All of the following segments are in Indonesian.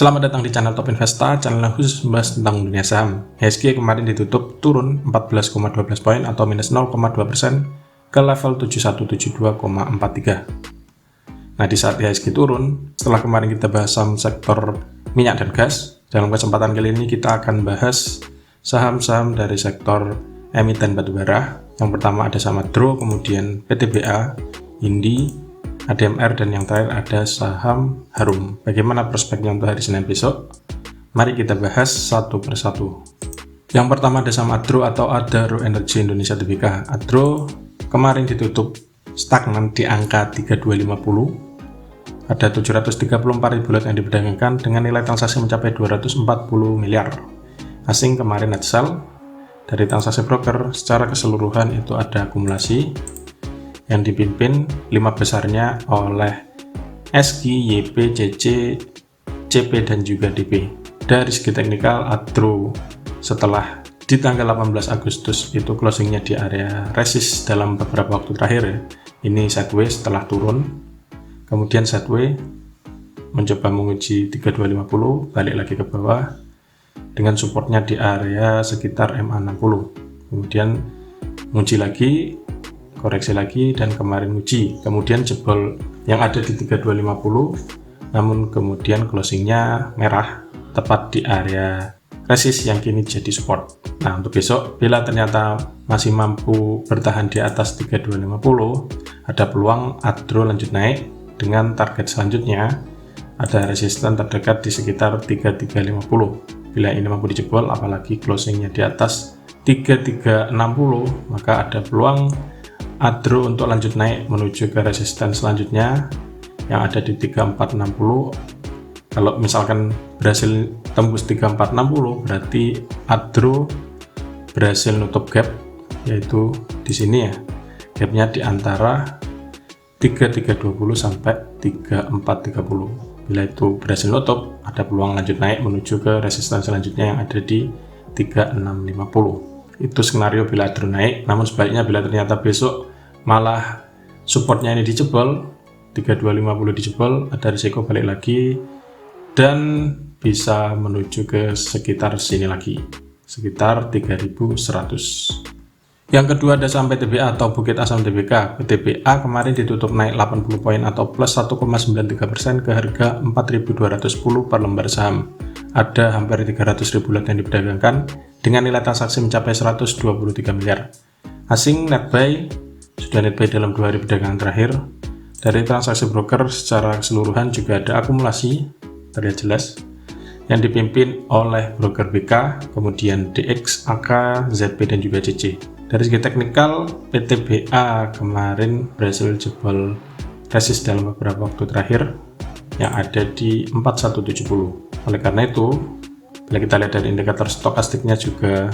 Selamat datang di channel Top Investa, channel yang khusus membahas tentang dunia saham. IHSG kemarin ditutup turun 14,12 poin atau minus 0,2% ke level 7172,43. Nah, di saat IHSG turun, setelah kemarin kita bahas saham sektor minyak dan gas, dalam kesempatan kali ini kita akan bahas saham-saham dari sektor emiten batubara. Yang pertama ada saham Adro, kemudian PTBA, Indi, ADMR, dan yang terakhir ada saham Harum. Bagaimana prospeknya untuk hari Senin besok? Mari kita bahas satu persatu. Yang pertama ada saham Adro atau Adaro Energi Indonesia Tbk. Adro kemarin ditutup stagnan di angka 3250. Ada 734.000 lot yang diperdagangkan dengan nilai transaksi mencapai 240 miliar. Asing kemarin net sell. Dari transaksi broker secara keseluruhan itu ada akumulasi yang dipimpin 5 besarnya oleh SG, YP, CC, CP, dan juga DP. Dari segi teknikal, Adro setelah di tanggal 18 Agustus itu closingnya di area resist dalam beberapa waktu terakhir ya. Ini sideways setelah turun, kemudian sideways mencoba menguji 3250, balik lagi ke bawah dengan supportnya di area sekitar MA60, kemudian menguji lagi, koreksi lagi, dan kemarin uji, kemudian jebol yang ada di 3250, namun kemudian closingnya merah tepat di area resist yang kini jadi support. Nah, untuk besok bila ternyata masih mampu bertahan di atas 3250, ada peluang Adro lanjut naik dengan target selanjutnya ada resisten terdekat di sekitar 3350. Bila ini mampu dijebol, apalagi closingnya di atas 3360, maka ada peluang Adro untuk lanjut naik menuju ke resisten selanjutnya yang ada di 3460. Kalau misalkan berhasil tembus 3460, berarti Adro berhasil nutup gap, yaitu di sini ya, gapnya di antara 3320 sampai 3430. Bila itu berhasil nutup, ada peluang lanjut naik menuju ke resisten selanjutnya yang ada di 3650. Itu skenario bila Adro naik. Namun sebaliknya bila ternyata besok malah supportnya ini dijebol, 3250 dijebol, ada risiko balik lagi dan bisa menuju ke sekitar sini lagi, sekitar 3100. Yang kedua ada saham PTBA atau Bukit Asam Tbk. PTBA kemarin ditutup naik 80 poin atau plus 1,93% ke harga 4.210 per lembar saham. Ada hampir 300.000 lot yang diperdagangkan dengan nilai transaksi mencapai 123 miliar. Asing net buy sudah net buy dalam 2 hari perdagangan terakhir. Dari transaksi broker secara keseluruhan juga ada akumulasi, terlihat jelas, yang dipimpin oleh broker BK, kemudian DX, AK, ZP, dan juga CC. Dari segi teknikal, PTBA kemarin berhasil jebol resist dalam beberapa waktu terakhir yang ada di 4170. Oleh karena itu, bila kita lihat dari indikator stokastiknya juga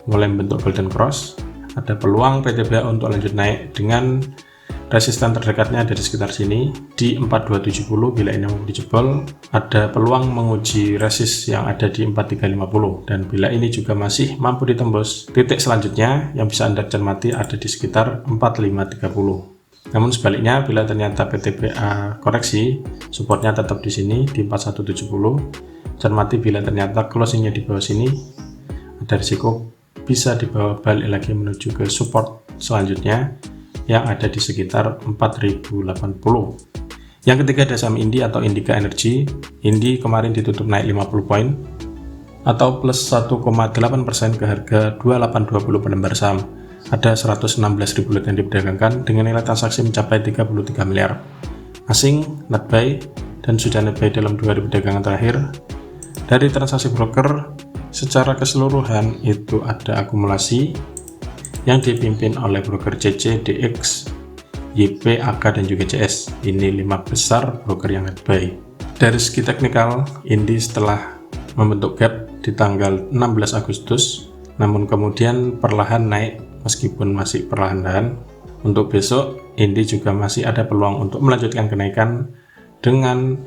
mulai membentuk golden cross, ada peluang PTBA untuk lanjut naik dengan resisten terdekatnya ada di sekitar sini di 4270. Bila ini mau dijebol, ada peluang menguji resist yang ada di 4350, dan bila ini juga masih mampu ditembus, titik selanjutnya yang bisa Anda cermati ada di sekitar 4530. Namun sebaliknya, bila ternyata PTBA koreksi, supportnya tetap di sini di 4170. Cermati bila ternyata closingnya di bawah sini, ada risiko bisa dibawa balik lagi menuju ke support selanjutnya yang ada di sekitar 4080. Yang ketiga ada saham Indi atau Indika Energy. Indi kemarin ditutup naik 50 poin atau plus 1,8% ke harga 2820 per lembar saham. Ada 116.000 lot yang diperdagangkan dengan nilai transaksi mencapai 33 miliar. Asing net buy dan sudah net buy dalam 2 hari perdagangan terakhir. Dari transaksi broker secara keseluruhan itu ada akumulasi yang dipimpin oleh broker CC, DX, YP, AK, dan juga CS. Ini 5 besar broker yang net buy. Dari segi teknikal, Indi setelah membentuk gap di tanggal 16 Agustus, namun kemudian perlahan naik meskipun masih perlahan-lahan. Untuk besok, Indi juga masih ada peluang untuk melanjutkan kenaikan dengan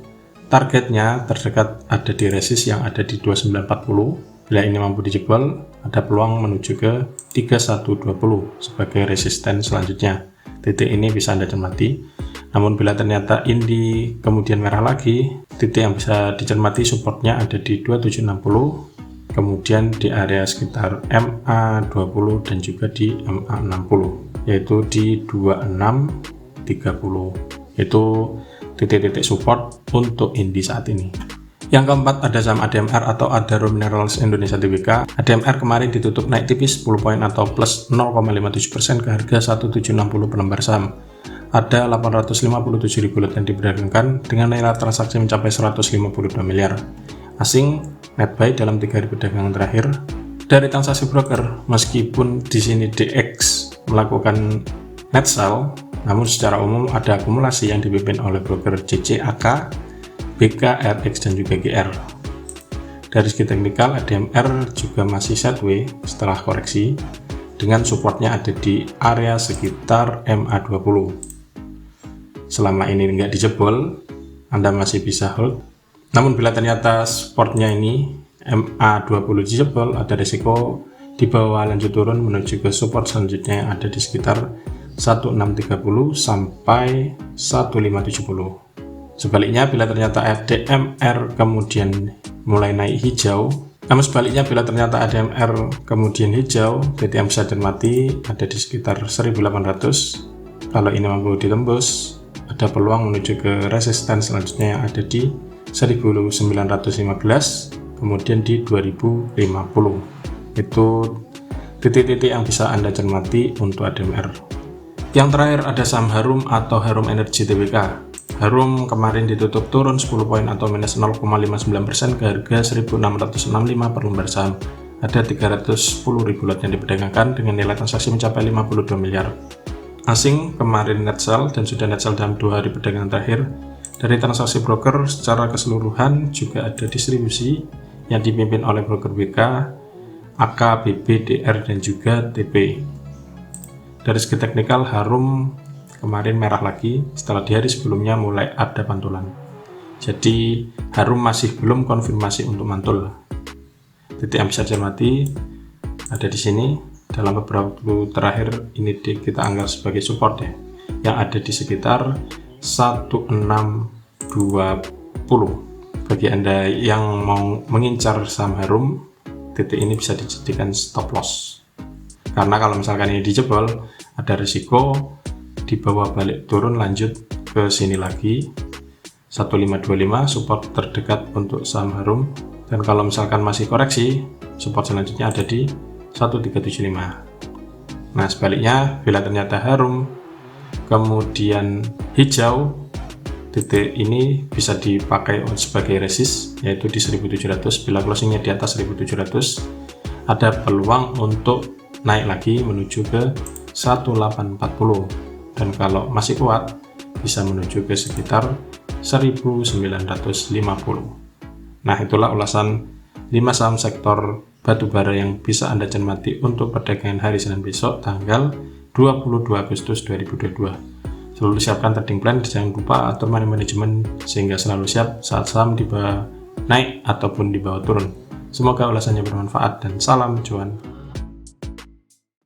targetnya terdekat ada di resist yang ada di 2940. Bila ini mampu dijebol, ada peluang menuju ke 3120 sebagai resisten selanjutnya. Titik ini bisa Anda cermati. Namun bila ternyata Indi kemudian merah lagi, titik yang bisa dicermati supportnya ada di 2760, kemudian di area sekitar MA20 dan juga di MA60, yaitu di 2630. Itu titik-titik support untuk Indi saat ini. Yang keempat ada saham ADMR atau Adaro Minerals Indonesia Tbk. ADMR kemarin ditutup naik tipis 10 poin atau plus 0,57% ke harga 1760 per lembar saham. Ada 857.000 lot yang diperdagangkan dengan nilai transaksi mencapai 152 miliar. Asing net buy dalam 3 hari perdagangan terakhir. Dari transaksi broker, meskipun di sini DX melakukan net sell, namun secara umum ada akumulasi yang dipimpin oleh broker CCAK, BK, RX, dan juga GR. Dari segi teknikal, ADMR juga masih sideways setelah koreksi, dengan supportnya ada di area sekitar MA20. Selama ini nggak dijebol, Anda masih bisa hold. Namun bila ternyata supportnya ini MA20 dijebol, ada risiko di bawah lanjut turun menuju ke support selanjutnya yang ada di sekitar 1630 sampai 1570. Sebaliknya, bila ternyata ADMR kemudian mulai naik hijau, namun sebaliknya bila ternyata ADMR kemudian hijau, titik yang bisa cermati ada di sekitar 1800. Kalau ini mampu ditembus, ada peluang menuju ke resistance selanjutnya yang ada di 1915, kemudian di 2050. Itu titik-titik yang bisa Anda cermati untuk ADMR. Yang terakhir ada saham Harum atau Harum Energy Tbk. Harum kemarin ditutup turun 10 poin atau minus 0,59% ke harga 1665 per lembar saham. Ada 310.000 lot yang diperdagangkan dengan nilai transaksi mencapai 52 miliar. Asing kemarin net sell dan sudah net sell dalam 2 hari perdagangan terakhir. Dari transaksi broker secara keseluruhan juga ada distribusi yang dipimpin oleh broker BK, AK, BB, DR, dan juga TP. Dari segi teknikal, Harum kemarin merah lagi setelah di hari sebelumnya mulai ada pantulan. Jadi Harum masih belum konfirmasi untuk mantul. Titik yang bisa cermati ada di sini. Dalam beberapa waktu terakhir ini kita anggap sebagai support ya, yang ada di sekitar 1620. Bagi Anda yang mau mengincar saham Harum, titik ini bisa dijadikan stop loss. Karena kalau misalkan ini dijebol, ada risiko di bawah balik turun lanjut ke sini lagi 1525 support terdekat untuk saham Harum, dan kalau misalkan masih koreksi support selanjutnya ada di 1375. Nah sebaliknya bila ternyata Harum kemudian hijau, titik ini bisa dipakai sebagai resist yaitu di 1700. Bila closingnya di atas 1700 ada peluang untuk naik lagi menuju ke 1840. Dan kalau masih kuat, bisa menuju ke sekitar 1950. Nah, itulah ulasan 5 saham sektor batubara yang bisa Anda cermati untuk perdagangan hari Senin besok, tanggal 22 Agustus 2022. Selalu siapkan trading plan, jangan lupa atur money management sehingga selalu siap saat saham di bawah naik ataupun di bawah turun. Semoga ulasannya bermanfaat dan salam cuan.